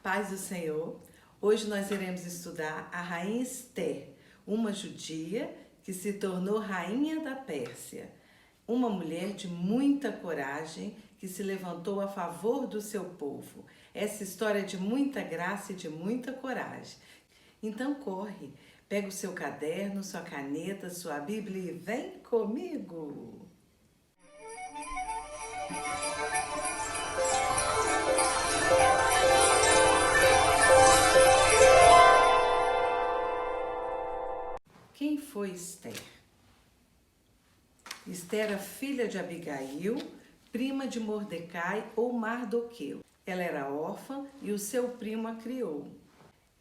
Paz do Senhor. Hoje nós iremos estudar a rainha Esther, uma judia que se tornou rainha da Pérsia. Uma mulher de muita coragem que se levantou a favor do seu povo. Essa história é de muita graça e de muita coragem. Então corre, pega o seu caderno, sua caneta, sua Bíblia e vem comigo! Quem foi Esther? Esther era filha de Abigail, prima de Mordecai ou Mardoqueu. Ela era órfã e o seu primo a criou.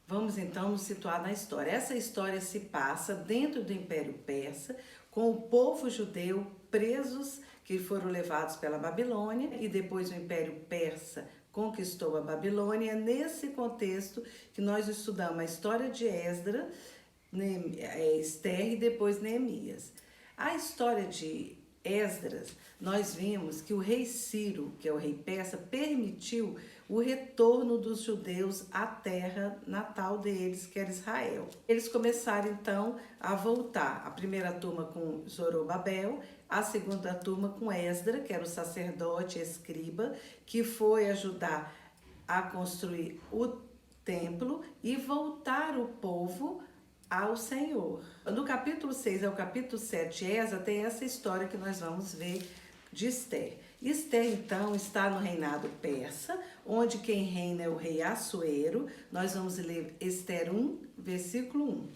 Vamos então nos situar na história. Essa história se passa dentro do Império Persa, com o povo judeu presos que foram levados pela Babilônia e depois o Império Persa conquistou a Babilônia. É nesse contexto que nós estudamos a história de Esdras, Esther e depois Neemias. A história de Esdras, nós vimos que o rei Ciro, que é o rei persa, permitiu o retorno dos judeus à terra natal deles, que era Israel. Eles começaram então a voltar, a primeira turma com Zorobabel, a segunda turma com Esdras, que era o sacerdote escriba, que foi ajudar a construir o templo e voltar o povo ao Senhor. Do capítulo 6 ao capítulo 7 de Esdras tem essa história que nós vamos ver de Esther. Esther, então, está no reinado persa, onde quem reina é o rei Assuero. Nós vamos ler Esther 1, versículo 1.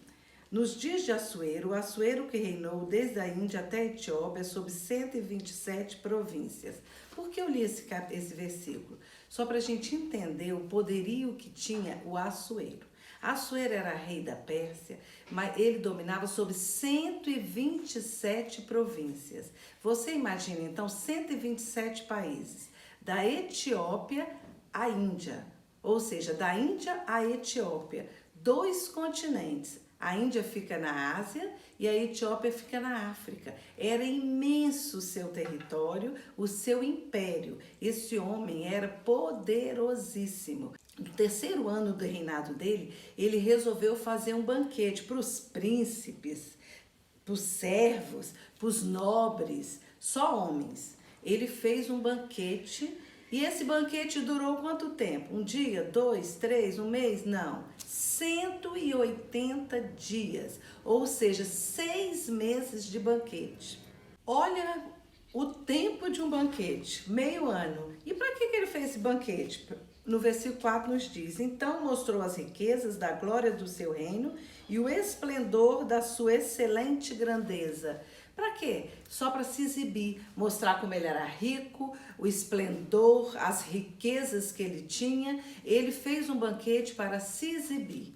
Nos dias de Assuero, o Assuero que reinou desde a Índia até a Etiópia sobre 127 províncias. Por que eu li esse versículo? Só para a gente entender o poderio que tinha o Assuero. Assuero era rei da Pérsia, mas ele dominava sobre 127 províncias. Você imagina, então, 127 países, da Etiópia à Índia, ou seja, da Índia à Etiópia, 2 continentes. A Índia fica na Ásia e a Etiópia fica na África. Era imenso o seu território, o seu império. Esse homem era poderosíssimo. No terceiro ano do reinado dele, ele resolveu fazer um banquete para os príncipes, para os servos, para os nobres, só homens. Ele fez um banquete e esse banquete durou quanto tempo? Um dia, 2, 3, um mês? Não. 180 dias, ou seja, 6 meses de banquete. Olha o tempo de um banquete, meio ano. E para que ele fez esse banquete? No versículo 4 nos diz: então mostrou as riquezas da glória do seu reino e o esplendor da sua excelente grandeza. Para quê? Só para se exibir, mostrar como ele era rico, o esplendor, as riquezas que ele tinha. Ele fez um banquete para se exibir.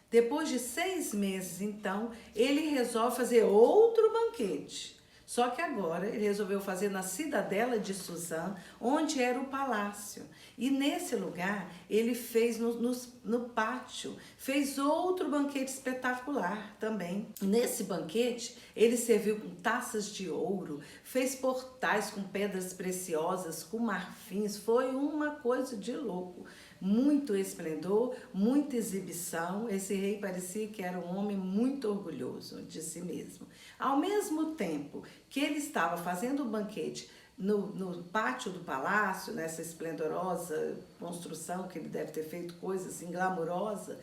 Depois de 6 meses, então, ele resolve fazer outro banquete. Só que agora ele resolveu fazer na cidadela de Suzã, onde era o palácio. E nesse lugar ele fez no pátio, fez outro banquete espetacular também. Nesse banquete ele serviu com taças de ouro, fez portais com pedras preciosas, com marfins. Foi uma coisa de louco. Muito esplendor, muita exibição. Esse rei parecia que era um homem muito orgulhoso de si mesmo. Ao mesmo tempo que ele estava fazendo o banquete no pátio do palácio, nessa esplendorosa construção que ele deve ter feito, coisa assim glamurosa,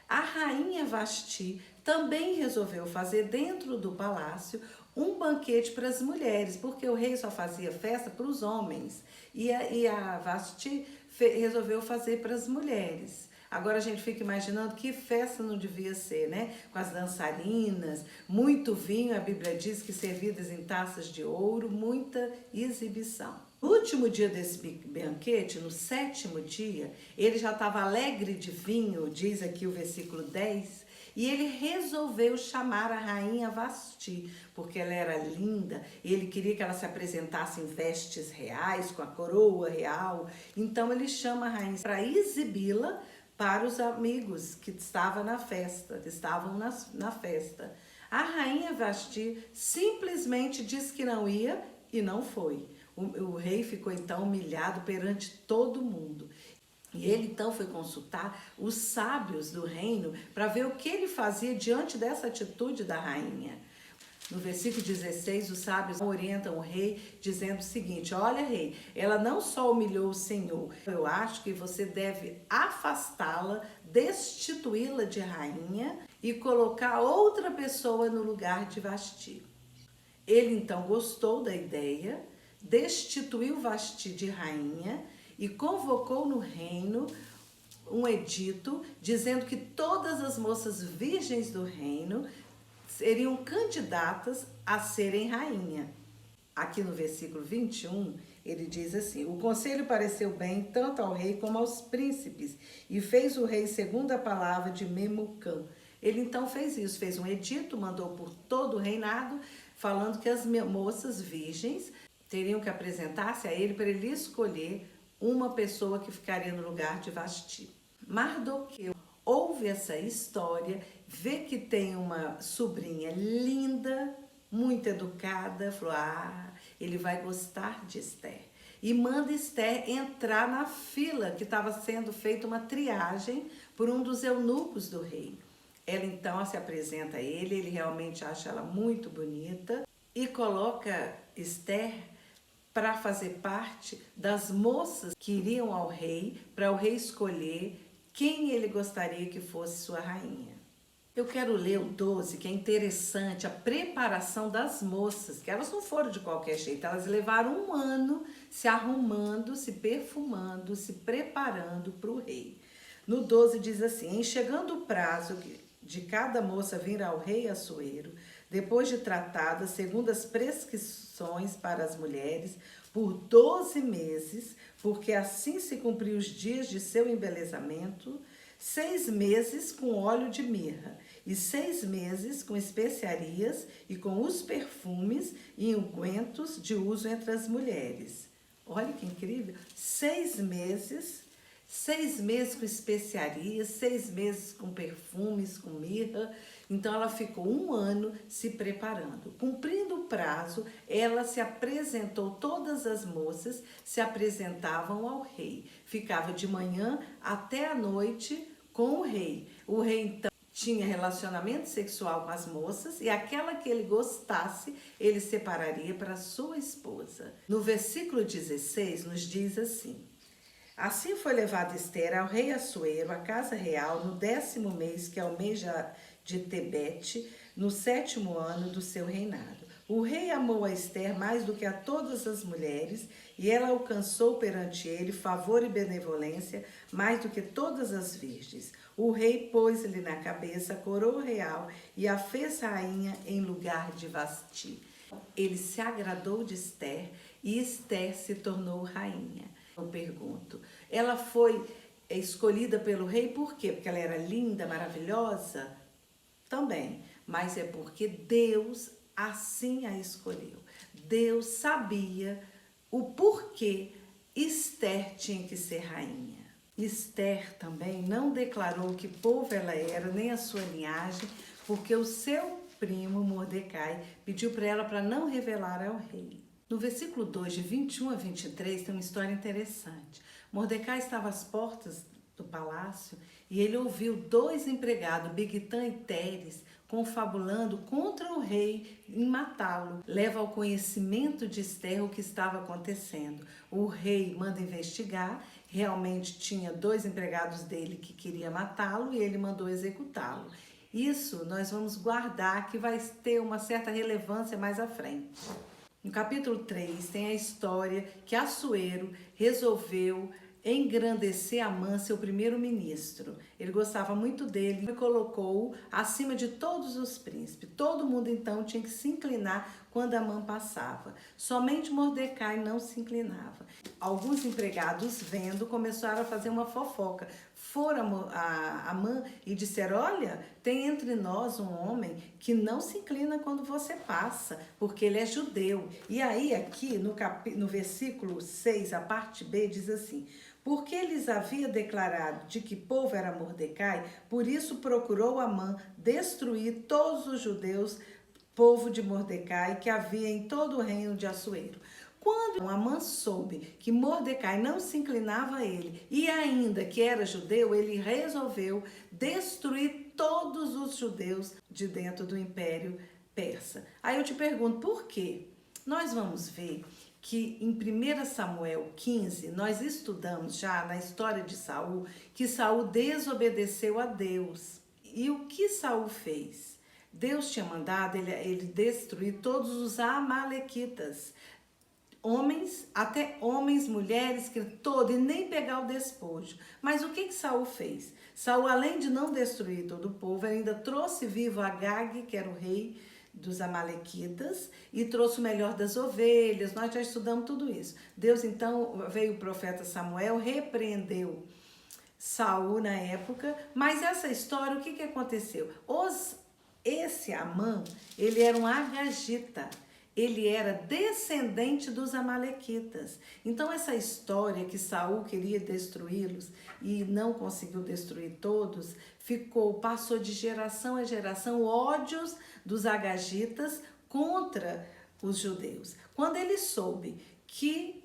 a rainha Vasti também resolveu fazer dentro do palácio um banquete para as mulheres, porque o rei só fazia festa para os homens e a Vasti resolveu fazer para as mulheres. Agora a gente fica imaginando que festa não devia ser, né? Com as dançarinas, muito vinho, a Bíblia diz que servidas em taças de ouro, muita exibição. No último dia desse banquete, no 7º dia, ele já estava alegre de vinho, diz aqui o versículo 10, e ele resolveu chamar a rainha Vasti, porque ela era linda, e ele queria que ela se apresentasse em vestes reais, com a coroa real. Então ele chama a rainha para exibi-la para os amigos que estavam na festa, na festa. A rainha Vasti simplesmente disse que não ia e não foi. O rei ficou então humilhado perante todo mundo. E ele então foi consultar os sábios do reino para ver o que ele fazia diante dessa atitude da rainha. No versículo 16, os sábios orientam o rei dizendo o seguinte: olha, rei, ela não só humilhou o Senhor, eu acho que você deve afastá-la, destituí-la de rainha e colocar outra pessoa no lugar de Vasti. Ele então gostou da ideia, destituiu Vasti de rainha e convocou no reino um edito dizendo que todas as moças virgens do reino seriam candidatas a serem rainha. Aqui no versículo 21, ele diz assim: o conselho pareceu bem tanto ao rei como aos príncipes, e fez o rei segundo a palavra de Memucã. Ele então fez isso, fez um edito, mandou por todo o reinado, falando que as moças virgens teriam que apresentar-se a ele para ele escolher uma pessoa que ficaria no lugar de Vasti. Mardoqueu ouve essa história, vê que tem uma sobrinha linda, muito educada, falou: ele vai gostar de Esther. E manda Esther entrar na fila que estava sendo feita uma triagem por um dos eunucos do rei. Ela então se apresenta a ele realmente acha ela muito bonita e coloca Esther para fazer parte das moças que iriam ao rei, para o rei escolher quem ele gostaria que fosse sua rainha. Eu quero ler o 12, que é interessante, a preparação das moças, que elas não foram de qualquer jeito, elas levaram um ano se arrumando, se perfumando, se preparando para o rei. No 12 diz assim: em chegando o prazo de cada moça vir ao rei Assuero, depois de tratada segundo as prescrições para as mulheres, por 12 meses, porque assim se cumpriu os dias de seu embelezamento, 6 meses com óleo de mirra, e 6 meses com especiarias e com os perfumes e ungüentos de uso entre as mulheres. Olha que incrível! 6 meses com especiarias, 6 meses com perfumes, com mirra. Então ela ficou um ano se preparando. Cumprindo o prazo, ela se apresentou, todas as moças se apresentavam ao rei. Ficava de manhã até a noite com o rei. O rei então tinha relacionamento sexual com as moças e aquela que ele gostasse, ele separaria para sua esposa. No versículo 16 nos diz assim: assim foi levada Esther ao rei Assuero, à casa real, no 10º mês, que é o mês de Tebete, no 7º ano do seu reinado. O rei amou a Esther mais do que a todas as mulheres, e ela alcançou perante ele favor e benevolência mais do que todas as virgens. O rei pôs-lhe na cabeça a coroa real e a fez rainha em lugar de Vasti. Ele se agradou de Esther e Esther se tornou rainha. Eu pergunto, ela foi escolhida pelo rei por quê? Porque ela era linda, maravilhosa? Também, mas é porque Deus assim a escolheu. Deus sabia o porquê Esther tinha que ser rainha. Esther também não declarou que povo ela era, nem a sua linhagem, porque o seu primo Mordecai pediu para ela para não revelar ao rei. No versículo 2, de 21 a 23, tem uma história interessante. Mordecai estava às portas do palácio e ele ouviu 2 empregados, Bigtã e Teres, confabulando contra o rei em matá-lo. Leva ao conhecimento de Esther o que estava acontecendo. O rei manda investigar, realmente tinha 2 empregados dele que queriam matá-lo e ele mandou executá-lo. Isso nós vamos guardar, que vai ter uma certa relevância mais à frente. No capítulo 3 tem a história que Assuero resolveu engrandecer Amã, seu primeiro-ministro. Ele gostava muito dele e colocou-o acima de todos os príncipes. Todo mundo então tinha que se inclinar quando Amã passava. Somente Mordecai não se inclinava. Alguns empregados, vendo, começaram a fazer uma fofoca. Foram a Amã e disseram: olha, tem entre nós um homem que não se inclina quando você passa, porque ele é judeu. E aí aqui no versículo 6, a parte B, diz assim: porque lhes havia declarado de que povo era Mordecai, por isso procurou Amã destruir todos os judeus, povo de Mordecai, que havia em todo o reino de Assuero. Quando Amã soube que Mordecai não se inclinava a ele e ainda que era judeu, ele resolveu destruir todos os judeus de dentro do Império Persa. Aí eu te pergunto, por quê? Nós vamos ver que em 1 Samuel 15, nós estudamos já na história de Saul, que Saul desobedeceu a Deus. E o que Saul fez? Deus tinha mandado ele destruir todos os amalequitas. Homens, até homens, mulheres, que todo, e nem pegar o despojo. Mas o que Saul fez? Saul, além de não destruir todo o povo, ainda trouxe vivo Agag, que era o rei dos amalequitas, e trouxe o melhor das ovelhas. Nós já estudamos tudo isso. Deus, então, veio o profeta Samuel, repreendeu Saul na época, mas essa história, o que aconteceu? Esse Amã, ele era um agagita. Ele era descendente dos amalequitas. Então essa história que Saul queria destruí-los e não conseguiu destruir todos, passou de geração a geração ódios dos agagitas contra os judeus. Quando ele soube que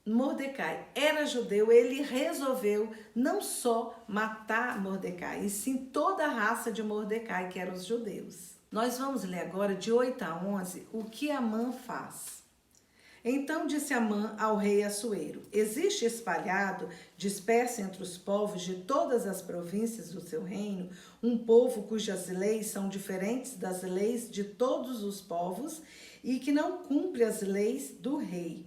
Mordecai era judeu, ele resolveu não só matar Mordecai, e sim toda a raça de Mordecai, que eram os judeus. Nós vamos ler agora, de 8 a 11, o que Amã faz. Então disse Amã ao rei Assuero: existe espalhado, disperso entre os povos de todas as províncias do seu reino, um povo cujas leis são diferentes das leis de todos os povos e que não cumpre as leis do rei,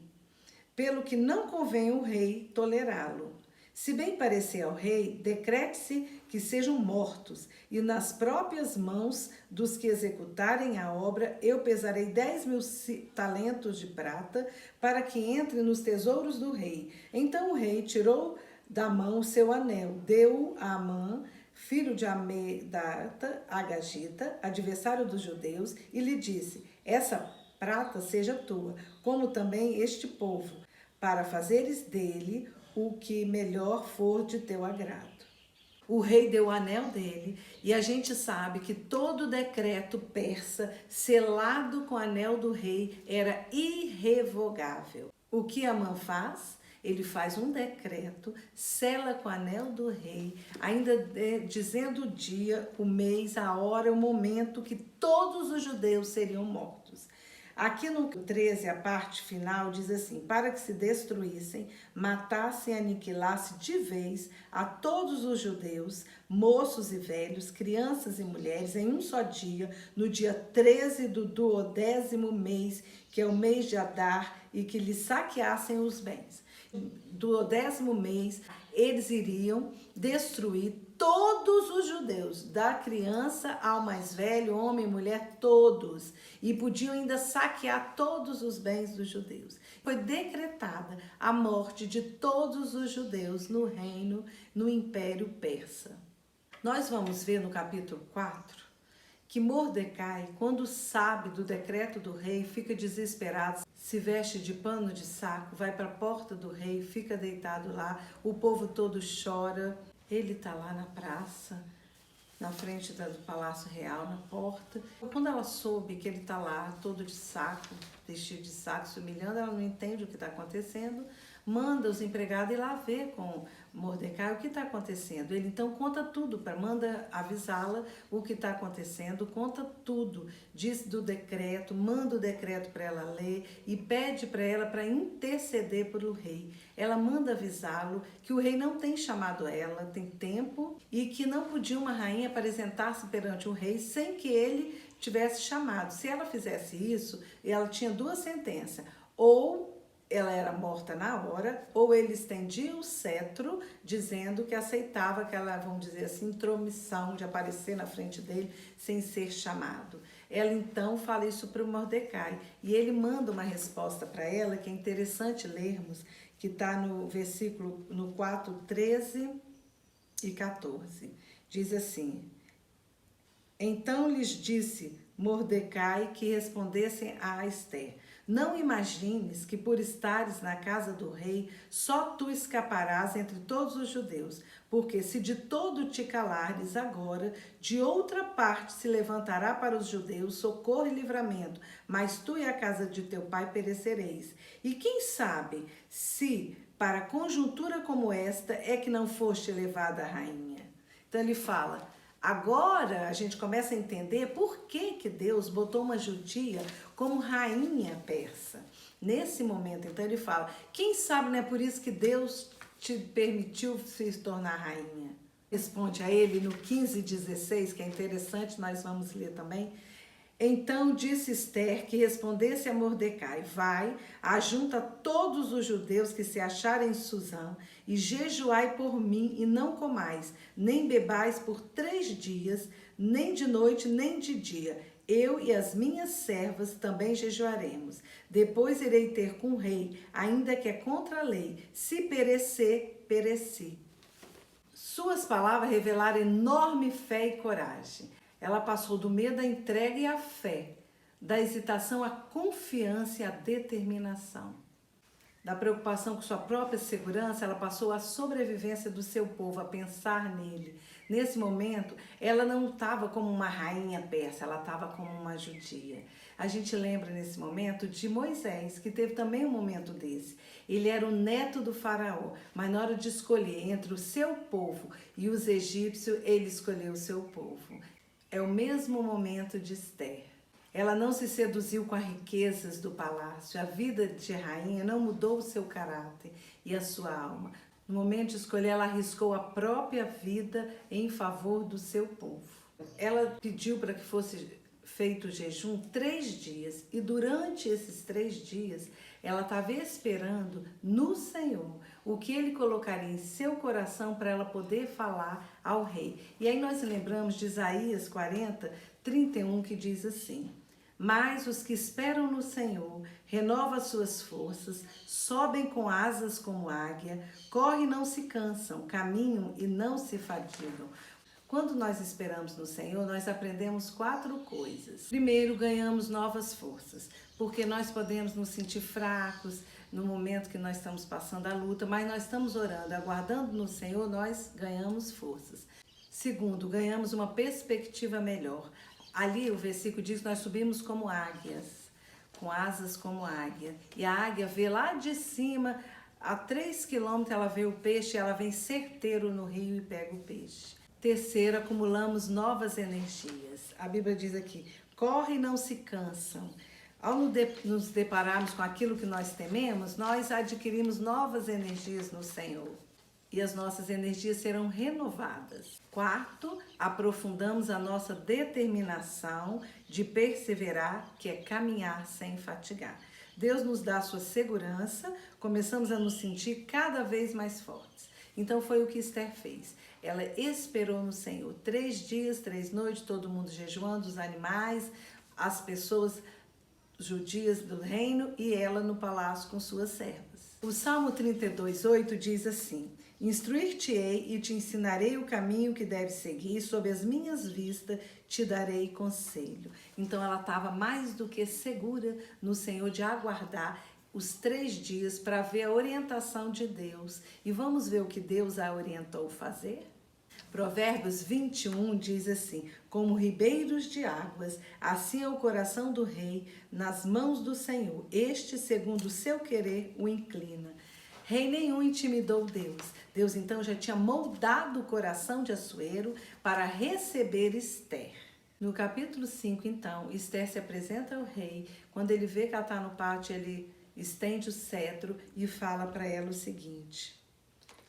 pelo que não convém o rei tolerá-lo. Se bem parecer ao rei, decrete-se que sejam mortos, e nas próprias mãos dos que executarem a obra, eu pesarei 10.000 talentos de prata, para que entre nos tesouros do rei. Então o rei tirou da mão o seu anel, deu-o a Amã, filho de Amedata, agagita, adversário dos judeus, e lhe disse: essa prata seja tua, como também este povo, para fazeres dele o que melhor for de teu agrado. O rei deu o anel dele, e a gente sabe que todo decreto persa selado com o anel do rei era irrevogável. O que Amã faz? Ele faz um decreto, sela com o anel do rei, ainda dizendo o dia, o mês, a hora, o momento que todos os judeus seriam mortos. Aqui no 13, a parte final, diz assim: para que se destruíssem, matassem e aniquilassem de vez a todos os judeus, moços e velhos, crianças e mulheres, em um só dia, no dia 13 do 12º mês, que é o mês de Adar, e que lhes saqueassem os bens. Do 10º mês, eles iriam destruir todos os judeus, da criança ao mais velho, homem e mulher, todos. E podiam ainda saquear todos os bens dos judeus. Foi decretada a morte de todos os judeus no reino, no Império Persa. Nós vamos ver no capítulo 4 que Mordecai, quando sabe do decreto do rei, fica desesperado, se veste de pano de saco, vai para a porta do rei, fica deitado lá, o povo todo chora. Ele está lá na praça, na frente do Palácio Real, na porta. Quando ela soube que ele está lá, todo de saco, vestido de saco, se humilhando, ela não entende o que está acontecendo, manda os empregados ir lá ver com Mordecai o que está acontecendo. Ele então conta tudo, manda avisá-la o que está acontecendo, conta tudo, diz do decreto, manda o decreto para ela ler e pede para ela para interceder pelo rei. Ela manda avisá-lo que o rei não tem chamado ela, tem tempo, e que não podia uma rainha apresentar-se perante o rei sem que ele tivesse chamado. Se ela fizesse isso, ela tinha duas sentenças: ou ela era morta na hora, ou ele estendia o cetro, dizendo que aceitava aquela, vamos dizer assim, intromissão de aparecer na frente dele sem ser chamado. Ela então fala isso para o Mordecai, e ele manda uma resposta para ela, que é interessante lermos, que está no versículo, no 4, 13 e 14. Diz assim: então lhes disse Mordecai que respondessem a Ester: Não imagines que por estares na casa do rei, só tu escaparás entre todos os judeus, porque se de todo te calares agora, de outra parte se levantará para os judeus socorro e livramento, mas tu e a casa de teu pai perecereis. E quem sabe se para conjuntura como esta é que não foste levada a rainha? Então ele fala, agora a gente começa a entender por que Deus botou uma judia como rainha persa. Nesse momento, então ele fala, quem sabe não é por isso que Deus te permitiu se tornar rainha? Responde a ele no 15:16, que é interessante, nós vamos ler também. Então disse Ester que respondesse a Mordecai, vai, ajunta todos os judeus que se acharem em Susã e jejuai por mim e não comais, nem bebais por 3 dias, nem de noite, nem de dia. Eu e as minhas servas também jejuaremos. Depois irei ter com o rei, ainda que é contra a lei. Se perecer, pereci. Suas palavras revelaram enorme fé e coragem. Ela passou do medo à entrega e à fé, da hesitação à confiança e à determinação. Da preocupação com sua própria segurança, ela passou à sobrevivência do seu povo, a pensar nele. Nesse momento, ela não estava como uma rainha persa, ela estava como uma judia. A gente lembra nesse momento de Moisés, que teve também um momento desse. Ele era o neto do faraó, mas na hora de escolher entre o seu povo e os egípcios, ele escolheu o seu povo. É o mesmo momento de Ester. Ela não se seduziu com as riquezas do palácio. A vida de rainha não mudou o seu caráter e a sua alma. No momento de escolher, ela arriscou a própria vida em favor do seu povo. Ela pediu para que fosse feito o jejum 3 dias. E durante esses 3 dias, ela estava esperando no Senhor o que ele colocaria em seu coração para ela poder falar ao rei. E aí nós lembramos de Isaías 40:31, que diz assim: mas os que esperam no Senhor renovam as suas forças, sobem com asas como águia, correm e não se cansam, caminham e não se fatigam. Quando nós esperamos no Senhor, nós aprendemos 4 coisas. Primeiro, ganhamos novas forças, porque nós podemos nos sentir fracos no momento que nós estamos passando a luta, mas nós estamos orando, aguardando no Senhor, nós ganhamos forças. Segundo, ganhamos uma perspectiva melhor. Ali o versículo diz que nós subimos como águias, com asas como águia. E a águia vê lá de cima, a 3 quilômetros ela vê o peixe, ela vem certeiro no rio e pega o peixe. Terceiro, acumulamos novas energias. A Bíblia diz aqui, corre e não se cansam. Ao nos depararmos com aquilo que nós tememos, nós adquirimos novas energias no Senhor. E as nossas energias serão renovadas. Quarto, aprofundamos a nossa determinação de perseverar, que é caminhar sem fatigar. Deus nos dá a sua segurança, começamos a nos sentir cada vez mais fortes. Então foi o que Ester fez. Ela esperou no Senhor 3 dias, 3 noites, todo mundo jejuando, os animais, as pessoas judias do reino e ela no palácio com suas servas. O Salmo 32:8 diz assim: instruir-te-ei e te ensinarei o caminho que deves seguir, sob as minhas vistas te darei conselho. Então ela estava mais do que segura no Senhor de aguardar os 3 dias para ver a orientação de Deus. E vamos ver o que Deus a orientou a fazer? Provérbios 21 diz assim: como ribeiros de águas, assim é o coração do rei nas mãos do Senhor. Este, segundo o seu querer, o inclina. Rei nenhum intimidou Deus. Deus então já tinha moldado o coração de Assuero para receber Ester. No capítulo 5, então, Ester se apresenta ao rei. Quando ele vê que ela está no pátio, ele estende o cetro e fala para ela o seguinte.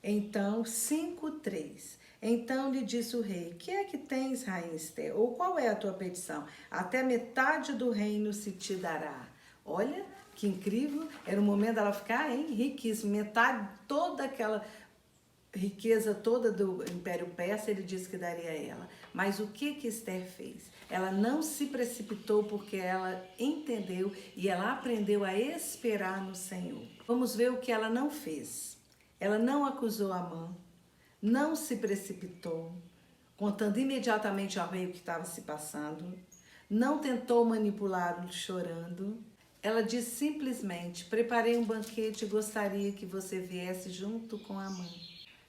Então, 5:3. Então lhe disse o rei: que é que tens, rainha Ester? Ou qual é a tua petição? Até metade do reino se te dará. Olha, que incrível. Era o momento dela ficar riquíssima. Metade, toda aquela riqueza toda do Império Persa, ele disse que daria a ela. Mas o que Ester fez? Ela não se precipitou porque ela entendeu e ela aprendeu a esperar no Senhor. Vamos ver o que ela não fez. Ela não acusou Amã, não se precipitou, contando imediatamente ao rei o que estava se passando, não tentou manipulá-lo chorando. Ela diz simplesmente: preparei um banquete e gostaria que você viesse junto com Amã.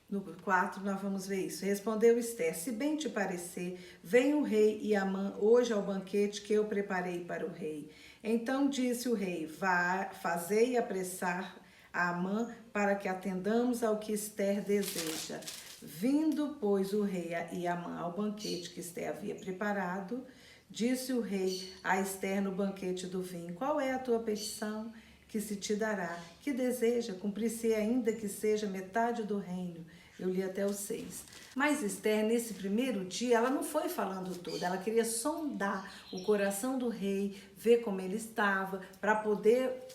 No 4 nós vamos ver isso. Respondeu Ester: se bem te parecer, vem o rei e Amã hoje ao banquete que eu preparei para o rei. Então disse o rei: vá, fazei apressar a Amã para que atendamos ao que Ester deseja. Vindo, pois, o rei e Amã ao banquete que Ester havia preparado, disse o rei a Ester no banquete do vinho: qual é a tua petição que se te dará? Que deseja? Cumprir-se ainda que seja metade do reino. Eu li até o 6. Mas Ester, nesse primeiro dia, ela não foi falando tudo. Ela queria sondar o coração do rei, ver como ele estava, para poder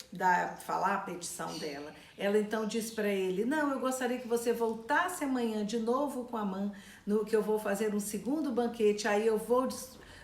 falar a petição dela. Ela então disse para ele: não, eu gostaria que você voltasse amanhã de novo com Amã, que eu vou fazer um segundo banquete, aí eu vou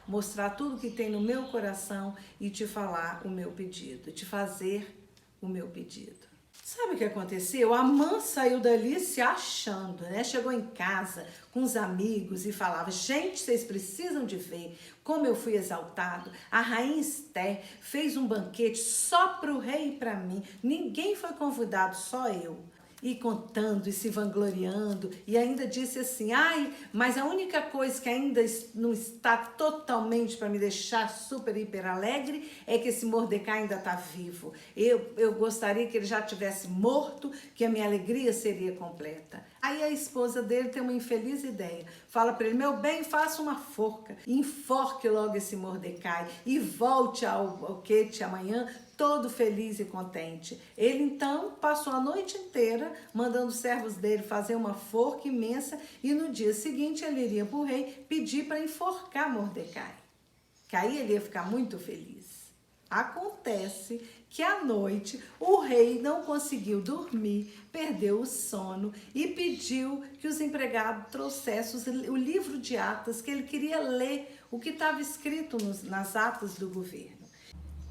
mostrar tudo que tem no meu coração e te falar o meu pedido, te fazer o meu pedido. Sabe o que aconteceu? Amã saiu dali se achando, né? Chegou em casa com os amigos e falava: gente, vocês precisam de ver como eu fui exaltado. A rainha Ester fez um banquete só para o rei e para mim. Ninguém foi convidado, só eu. E contando e se vangloriando, e ainda disse assim: ai, mas a única coisa que ainda não está totalmente para me deixar super, hiper alegre é que esse Mordecai ainda está vivo. Eu gostaria que ele já tivesse morto, que a minha alegria seria completa. Aí a esposa dele tem uma infeliz ideia. Fala para ele: meu bem, faça uma forca, enforque logo esse Mordecai e volte ao banquete amanhã, todo feliz e contente. Ele então passou a noite inteira mandando os servos dele fazer uma forca imensa e no dia seguinte ele iria para o rei pedir para enforcar Mordecai. Que aí ele ia ficar muito feliz. Acontece que à noite o rei não conseguiu dormir, perdeu o sono e pediu que os empregados trouxessem o livro de atas, que ele queria ler o que estava escrito nas atas do governo.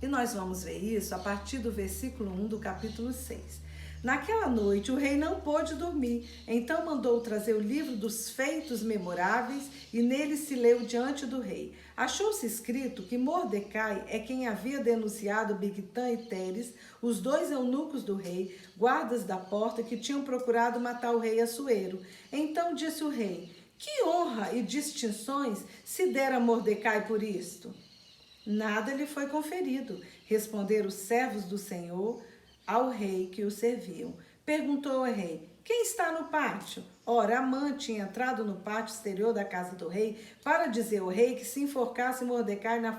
E nós vamos ver isso a partir do versículo 1 do capítulo 6. Naquela noite o rei não pôde dormir, então mandou trazer o livro dos feitos memoráveis e nele se leu diante do rei. Achou-se escrito que Mordecai é quem havia denunciado Bigtã e Teres, os dois eunucos do rei, guardas da porta que tinham procurado matar o rei Assuero. Então disse o rei: que honra e distinções se dera a Mordecai por isto? Nada lhe foi conferido, responderam os servos do Senhor ao rei que o serviam. Perguntou o rei: quem está no pátio? Ora, Amã tinha entrado no pátio exterior da casa do rei para dizer ao rei que se enforcasse Mordecai na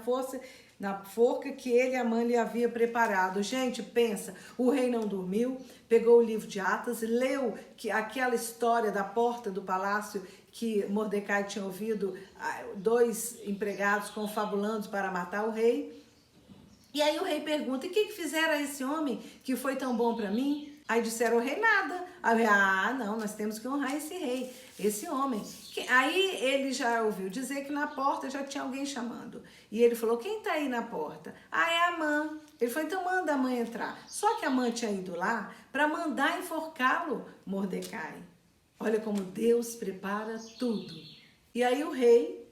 forca que ele e Amã lhe havia preparado. Gente, pensa, o rei não dormiu, pegou o livro de atas, leu aquela história da porta do palácio que Mordecai tinha ouvido dois empregados confabulando para matar o rei. E aí o rei pergunta: e o que fizeram a esse homem que foi tão bom para mim? Aí disseram: o rei nada. Aí, não, nós temos que honrar esse rei, esse homem. Aí ele já ouviu dizer que na porta já tinha alguém chamando. E ele falou: quem está aí na porta? É Amã. Ele falou: então manda a Amã entrar. Só que a Amã tinha ido lá para mandar enforcá-lo, Mordecai. Olha como Deus prepara tudo. E aí o rei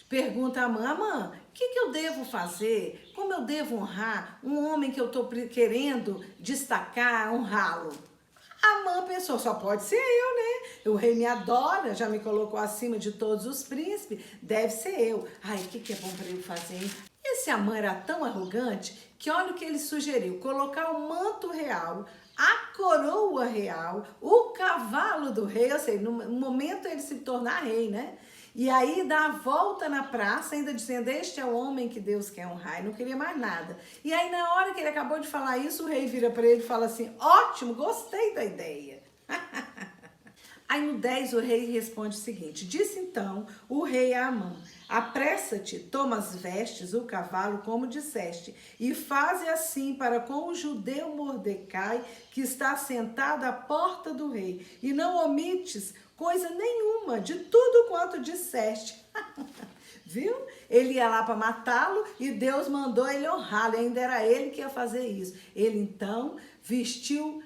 pergunta a Amã: Amã, o que eu devo fazer? Como eu devo honrar um homem que eu estou querendo destacar, honrá-lo? Amã pensou: só pode ser eu, né? O rei me adora, já me colocou acima de todos os príncipes, deve ser eu. Ai, o que é bom para ele fazer, hein? Esse Amã era tão arrogante que olha o que ele sugeriu: colocar o manto real, a coroa real, o cavalo do rei, ou seja, no momento ele se tornar rei, né? E aí dá a volta na praça, ainda dizendo: este é o homem que Deus quer honrar. E não queria mais nada. E aí na hora que ele acabou de falar isso, o rei vira para ele e fala assim: ótimo, gostei da ideia. Aí no 10 o rei responde o seguinte: disse então o rei a Amã: apressa-te, toma as vestes, o cavalo, como disseste, e faze assim para com o judeu Mordecai, que está sentado à porta do rei, e não omites coisa nenhuma de tudo quanto disseste. Viu? Ele ia lá para matá-lo e Deus mandou ele honrá-lo. Ainda era ele que ia fazer isso. Ele então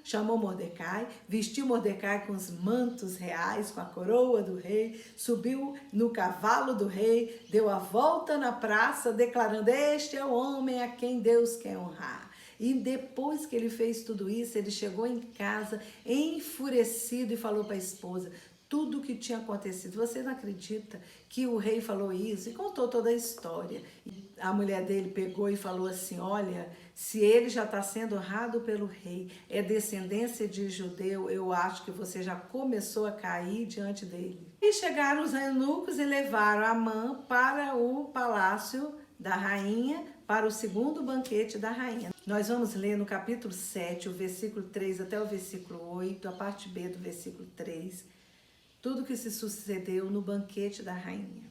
chamou Mordecai, vestiu Mordecai com os mantos reais, com a coroa do rei, subiu no cavalo do rei, deu a volta na praça, declarando: este é o homem a quem Deus quer honrar. E depois que ele fez tudo isso, ele chegou em casa enfurecido e falou para a esposa tudo o que tinha acontecido. Você não acredita que o rei falou isso? E contou toda a história. A mulher dele pegou e falou assim: olha, se ele já está sendo honrado pelo rei, é descendência de judeu, eu acho que você já começou a cair diante dele. E chegaram os eunucos e levaram Amã para o palácio da rainha, para o segundo banquete da rainha. Nós vamos ler no capítulo 7, o versículo 3 até o versículo 8, a parte B do versículo 3, tudo que se sucedeu no banquete da rainha.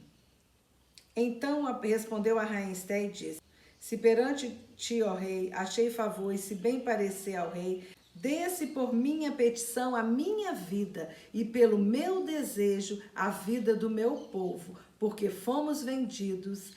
Então respondeu a rainha Esté e disse: se perante ti, ó rei, achei favor e se bem parecer ao rei, dê-se por minha petição a minha vida e pelo meu desejo a vida do meu povo, porque fomos vendidos,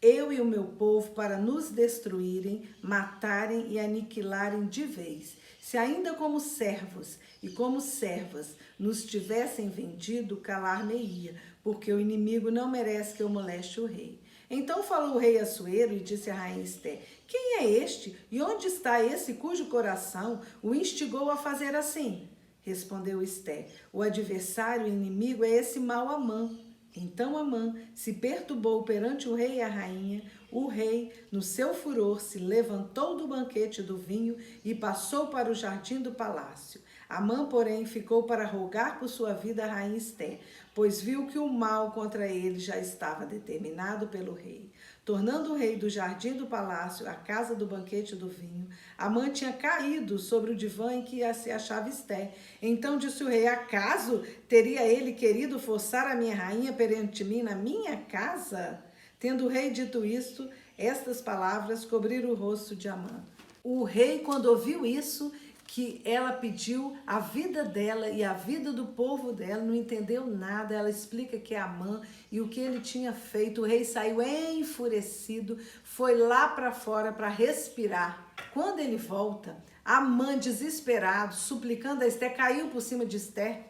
eu e o meu povo, para nos destruírem, matarem e aniquilarem de vez. Se ainda como servos e como servas nos tivessem vendido, calar-me-ia, porque o inimigo não merece que eu moleste o rei. Então falou o rei Assuero e disse à rainha Esté: quem é este e onde está esse cujo coração o instigou a fazer assim? Respondeu Esté: o adversário, o inimigo, é esse mau Amã. Então Amã se perturbou perante o rei e a rainha. O rei, no seu furor, se levantou do banquete do vinho e passou para o jardim do palácio. Amã, porém, ficou para rogar por sua vida a rainha Esté, pois viu que o mal contra ele já estava determinado pelo rei. Tornando o rei do jardim do palácio à casa do banquete do vinho, Amã tinha caído sobre o divã em que se achava Esté. Então disse o rei: acaso teria ele querido forçar a minha rainha perante mim na minha casa? Tendo o rei dito isto, estas palavras cobriram o rosto de Amã. O rei, quando ouviu isso, que ela pediu a vida dela e a vida do povo dela, não entendeu nada. Ela explica que é Amã e o que ele tinha feito. O rei saiu enfurecido, foi lá para fora para respirar. Quando ele volta, Amã, desesperado, suplicando a Esté, caiu por cima de Esté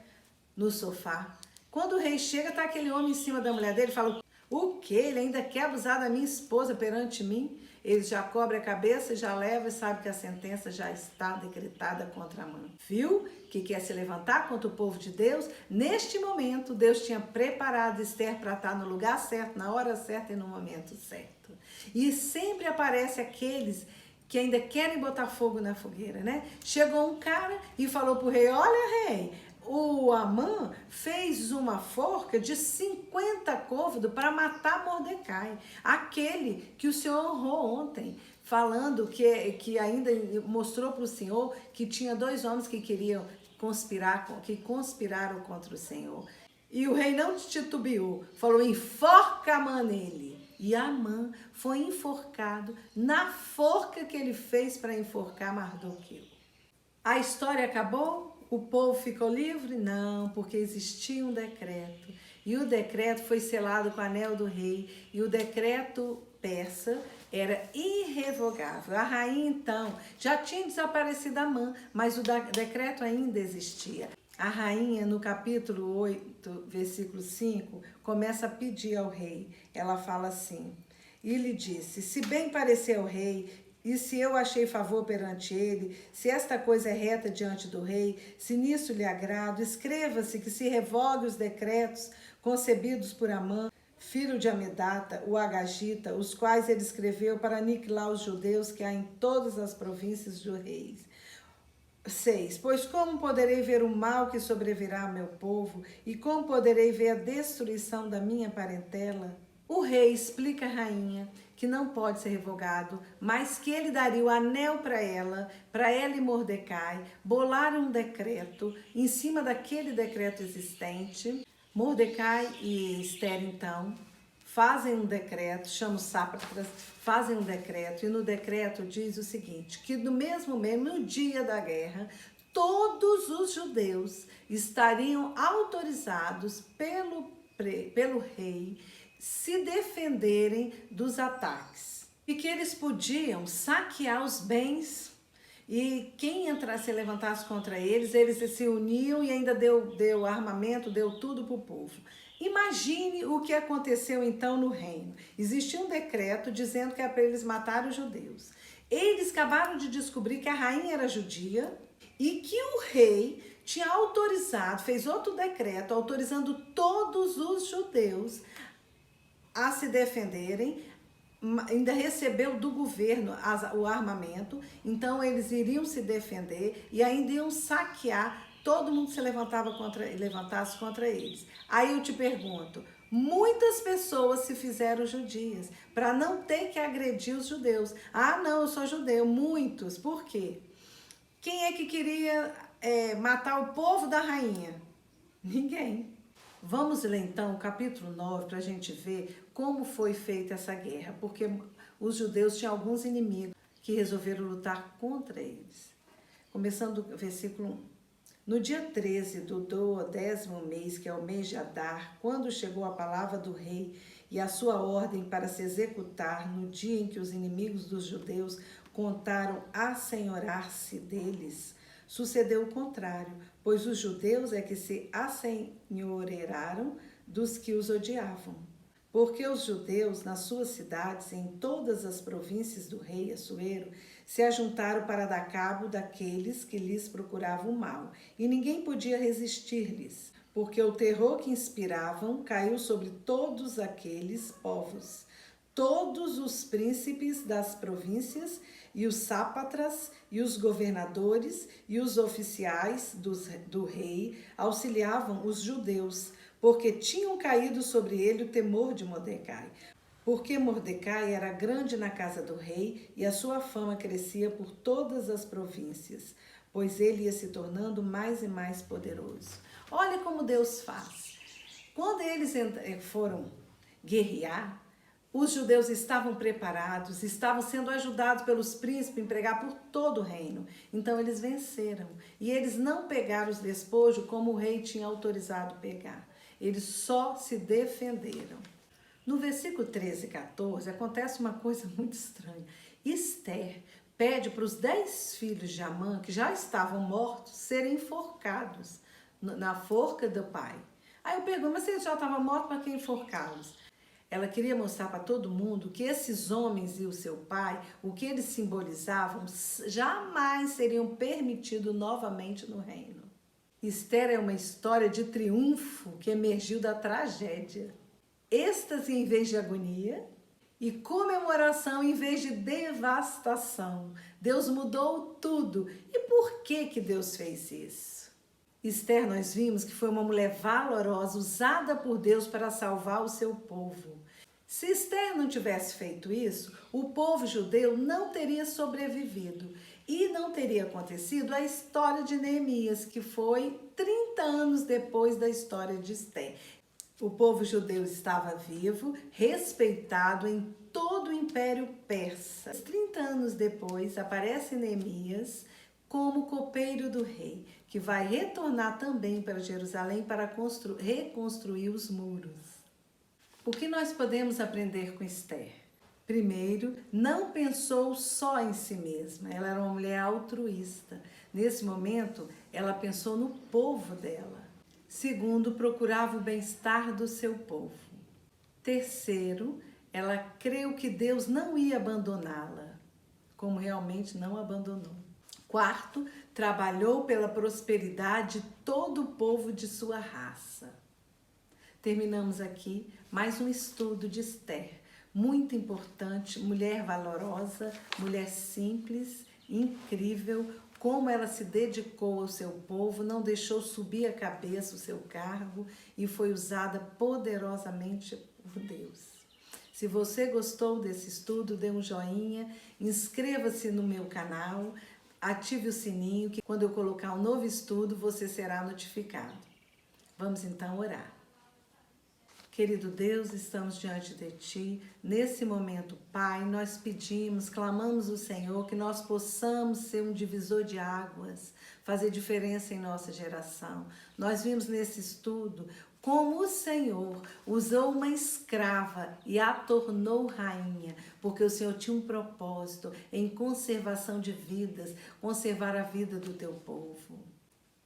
no sofá. Quando o rei chega, está aquele homem em cima da mulher dele e fala: o que? Ele ainda quer abusar da minha esposa perante mim? Ele já cobre a cabeça, já leva e sabe que a sentença já está decretada contra Amã. Viu que quer se levantar contra o povo de Deus? Neste momento, Deus tinha preparado Esther para estar no lugar certo, na hora certa e no momento certo. E sempre aparece aqueles que ainda querem botar fogo na fogueira, né? Chegou um cara e falou para o rei: olha, rei, o Amã fez uma forca de 50 côvados para matar Mordecai, aquele que o senhor honrou ontem, falando que ainda mostrou para o senhor que tinha 2 homens que queriam conspirar, que conspiraram contra o senhor. E o rei não titubeou, falou: enforca Amã nele. E Amã foi enforcado na forca que ele fez para enforcar Mardoqueu. A história acabou? O povo ficou livre? Não, porque existia um decreto. E o decreto foi selado com o anel do rei. E o decreto persa era irrevogável. A rainha, então, já tinha desaparecido Amã, mas o decreto ainda existia. A rainha, no capítulo 8, versículo 5, começa a pedir ao rei. Ela fala assim: e lhe disse: se bem parecer ao rei, e se eu achei favor perante ele, se esta coisa é reta diante do rei, se nisso lhe agrado, escreva-se que se revogue os decretos concebidos por Amã, filho de Amedata, o Agagita, os quais ele escreveu para aniquilar os judeus que há em todas as províncias do rei. 6. Pois como poderei ver o mal que sobrevirá ao meu povo, e como poderei ver a destruição da minha parentela? O rei explica à rainha que não pode ser revogado, mas que ele daria o anel para ela e Mordecai bolaram um decreto em cima daquele decreto existente. Mordecai e Esther, então, fazem um decreto, chamam os sátrapas, fazem um decreto, e no decreto diz o seguinte, que no dia da guerra, todos os judeus estariam autorizados pelo rei, se defenderem dos ataques. E que eles podiam saquear os bens e quem entrasse e levantasse contra eles, eles se uniam e ainda deu armamento, deu tudo para o povo. Imagine o que aconteceu então no reino. Existia um decreto dizendo que era para eles matarem os judeus. Eles acabaram de descobrir que a rainha era judia e que o rei tinha autorizado, fez outro decreto autorizando todos os judeus a se defenderem, ainda recebeu do governo o armamento, então eles iriam se defender e ainda iam saquear, todo mundo se levantasse contra eles. Aí eu te pergunto, muitas pessoas se fizeram judias para não ter que agredir os judeus. Ah, não, eu sou judeu. Muitos. Por quê? Quem é que queria matar o povo da rainha? Ninguém. Vamos ler então o capítulo 9 para a gente ver como foi feita essa guerra, porque os judeus tinham alguns inimigos que resolveram lutar contra eles. Começando do versículo 1. No dia 13 do 10º mês, que é o mês de Adar, quando chegou a palavra do rei e a sua ordem para se executar no dia em que os inimigos dos judeus contaram assenhorar-se deles, sucedeu o contrário, pois os judeus é que se assenhorearam dos que os odiavam. Porque os judeus, nas suas cidades e em todas as províncias do rei Assuero, se ajuntaram para dar cabo daqueles que lhes procuravam mal, e ninguém podia resistir-lhes, porque o terror que inspiravam caiu sobre todos aqueles povos. Todos os príncipes das províncias, e os sápatras, e os governadores, e os oficiais do rei auxiliavam os judeus, porque tinham caído sobre ele o temor de Mordecai. Porque Mordecai era grande na casa do rei e a sua fama crescia por todas as províncias, pois ele ia se tornando mais e mais poderoso. Olha como Deus faz. Quando eles foram guerrear, os judeus estavam preparados, estavam sendo ajudados pelos príncipes a pregar por todo o reino. Então eles venceram e eles não pegaram os despojos como o rei tinha autorizado pegar. Eles só se defenderam. No versículo 13 e 14, acontece uma coisa muito estranha. Esther pede para os 10 filhos de Amã, que já estavam mortos, serem enforcados na forca do pai. Aí eu pergunto, mas se eles já estavam mortos, para que enforcá-los? Ela queria mostrar para todo mundo que esses homens e o seu pai, o que eles simbolizavam, jamais seriam permitidos novamente no reino. Esther é uma história de triunfo que emergiu da tragédia. Êxtase em vez de agonia e comemoração em vez de devastação. Deus mudou tudo. E por que Deus fez isso? Esther, nós vimos que foi uma mulher valorosa, usada por Deus para salvar o seu povo. Se Esther não tivesse feito isso, o povo judeu não teria sobrevivido. E não teria acontecido a história de Neemias, que foi 30 anos depois da história de Esther. O povo judeu estava vivo, respeitado em todo o Império Persa. 30 anos depois, aparece Neemias como copeiro do rei, que vai retornar também para Jerusalém para reconstruir os muros. O que nós podemos aprender com Esther? Primeiro, não pensou só em si mesma, ela era uma mulher altruísta. Nesse momento, ela pensou no povo dela. Segundo, procurava o bem-estar do seu povo. Terceiro, ela creu que Deus não ia abandoná-la, como realmente não abandonou. Quarto, trabalhou pela prosperidade de todo o povo de sua raça. Terminamos aqui mais um estudo de Esther. Muito importante, mulher valorosa, mulher simples, incrível, como ela se dedicou ao seu povo, não deixou subir a cabeça o seu cargo e foi usada poderosamente por Deus. Se você gostou desse estudo, dê um joinha, inscreva-se no meu canal, ative o sininho, que quando eu colocar um novo estudo, você será notificado. Vamos então orar. Querido Deus, estamos diante de Ti. Nesse momento, Pai, nós pedimos, clamamos ao Senhor que nós possamos ser um divisor de águas, fazer diferença em nossa geração. Nós vimos nesse estudo como o Senhor usou uma escrava e a tornou rainha, porque o Senhor tinha um propósito em conservação de vidas, conservar a vida do teu povo.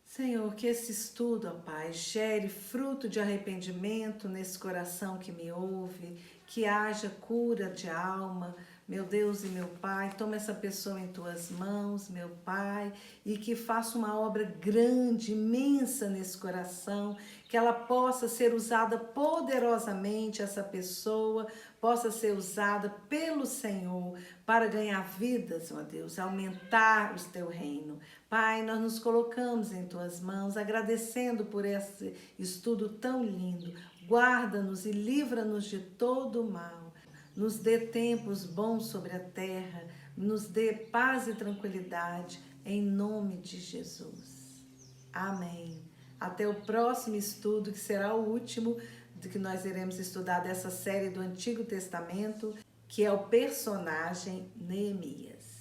Senhor, que esse estudo, ó Pai, gere fruto de arrependimento nesse coração que me ouve, que haja cura de alma, meu Deus e meu Pai. Toma essa pessoa em tuas mãos, meu Pai, e que faça uma obra grande, imensa nesse coração, que ela possa ser usada poderosamente, essa pessoa possa ser usada pelo Senhor para ganhar vidas, ó Deus, aumentar o teu reino. Pai, nós nos colocamos em tuas mãos, agradecendo por esse estudo tão lindo. Guarda-nos e livra-nos de todo o mal. Nos dê tempos bons sobre a terra, nos dê paz e tranquilidade, em nome de Jesus. Amém. Até o próximo estudo, que será o último de que nós iremos estudar dessa série do Antigo Testamento, que é o personagem Neemias.